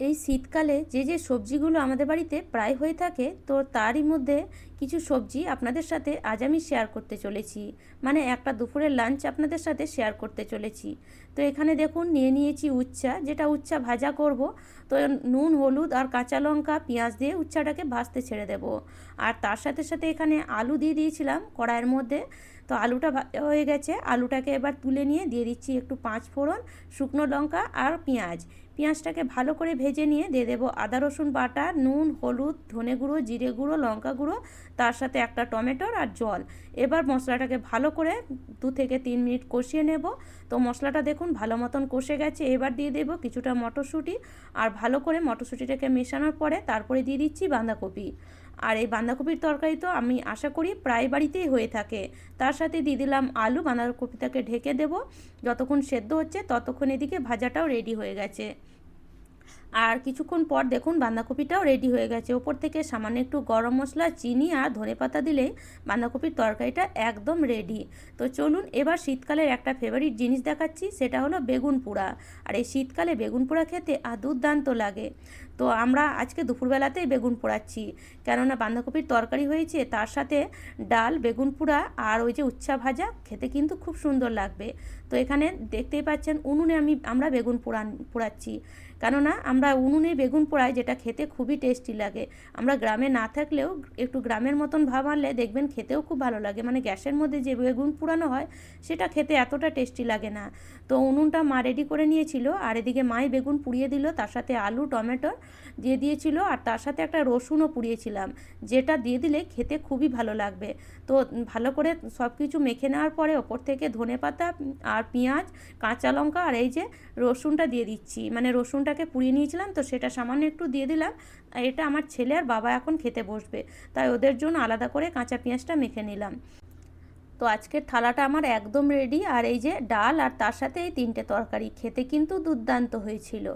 এই শীতকালে যে যে সবজিগুলো আমাদের বাড়িতে প্রায় হয়ে থাকে, তো তারই মধ্যে কিছু সবজি আপনাদের সাথে আজ আমি শেয়ার করতে চলেছি। মানে একটা দুপুরের লাঞ্চ আপনাদের সাথে শেয়ার করতে চলেছি। তো এখানে দেখুন নিয়ে নিয়েছি উচ্ছা, যেটা উচ্ছা ভাজা করব। তো নুন, হলুদ আর কাঁচা লঙ্কা পেঁয়াজ দিয়ে উচ্ছাটাকে ভাজতে ছেড়ে দেব। আর তার সাথে সাথে এখানে আলু দিয়ে দিয়েছিলাম কড়াইয়ের মধ্যে। তো আলুটা ভাজা হয়ে গেছে, আলুটাকে এবার তুলে নিয়ে দিয়ে দিচ্ছি একটু পাঁচ ফোড়ন, শুকনো লঙ্কা আর পেঁয়াজ। পেঁয়াজটাকে ভালো করে ভেজে নিয়ে দিয়ে দেবো আদা রসুন বাটা, নুন, হলুদ, ধনে গুঁড়ো, জিরে গুঁড়ো, লঙ্কা গুঁড়ো, তার সাথে একটা টমেটোর আর জল। এবার মশলাটাকে ভালো করে 2 থেকে 3 মিনিট কষিয়ে নেব। তো মশলাটা দেখুন ভালো মতন কষে গেছে। এবার দিয়ে দেবো কিছুটা মটরশুঁটি, আর ভালো করে মটরশুঁটিটাকে মেশানোর পরে তারপরে দিয়ে দিচ্ছি বাঁধাকপি। আর এই বাঁধাকপির তরকারি তো আমি আশা করি প্রায় বাড়িতেই হয়ে থাকে। তার সাথে দিয়ে দিলাম আলু, বাঁধাকপিটাকে ঢেকে দেবো। যতক্ষণ সেদ্ধ হচ্ছে ততক্ষণ এদিকে ভাজাটাও রেডি হয়ে গেছে। আর কিছুক্ষণ পর দেখুন বাঁধাকপিটাও রেডি হয়ে গেছে। ওপর থেকে সামান্য একটু গরম মশলা, চিনি আর ধনেপাতা দিলেই বাঁধাকপির তরকারিটা একদম রেডি। তো চলুন এবার শীতকালের একটা ফেভারিট জিনিস দেখাচ্ছি, সেটা হলো বেগুন পোড়া। আর এই শীতকালে বেগুন পোড়া খেতে দুর্দান্ত লাগে। তো আমরা আজকে দুপুরবেলাতেই বেগুন পোড়াচ্ছি, কেননা বাঁধাকপির তরকারি হয়েছে, তার সাথে ডাল, বেগুন পোড়া আর ওই যে উচ্ছা ভাজা, খেতে কিন্তু খুব সুন্দর লাগবে। তো এখানে দেখতেই পাচ্ছেন উনুনে আমরা বেগুন পোড়াচ্ছি, কেননা আমরা উনুনে বেগুন পোড়াই, যেটা খেতে খুবই টেস্টি লাগে। আমরা গ্রামে না থাকলেও একটু গ্রামের মতন ভাব আনলে দেখবেন খেতেও খুব ভালো লাগে। মানে গ্যাসের মধ্যে যে বেগুন পোড়ানো হয় সেটা খেতে এতটা টেস্টি লাগে না। তো উনুনটা মা রেডি করে নিয়েছিল, আর এদিকে মাই বেগুন পুড়িয়ে দিল, তার সাথে আলু, টমেটো দিয়ে দিয়েছিল, আর তার সাথে একটা রসুনও পুড়িয়েছিলাম, যেটা দিয়ে দিলে খেতে খুবই ভালো লাগবে। তো ভালো করে সব কিছু মেখে নেওয়ার পরে ওপর থেকে ধনেপাতা আর পেঁয়াজ, কাঁচা লঙ্কা আর এই যে রসুনটা দিয়ে দিচ্ছি। মানে রসুনটাকে পুড়িয়ে নিয়েছিলাম, তো সেটা সামান্য একটু দিয়ে দিলাম। এটা আমার ছেলে আর বাবা এখন খেতে বসবে, তাই ওদের জন্য আলাদা করে কাঁচা পেঁয়াজটা মেখে নিলাম। তো আজকের থালাটা আমার একদম রেডি। আর এই যে ডাল, আর তার সাথে এই 3টে তরকারি, খেতে কিন্তু দুর্দান্ত হয়েছিল।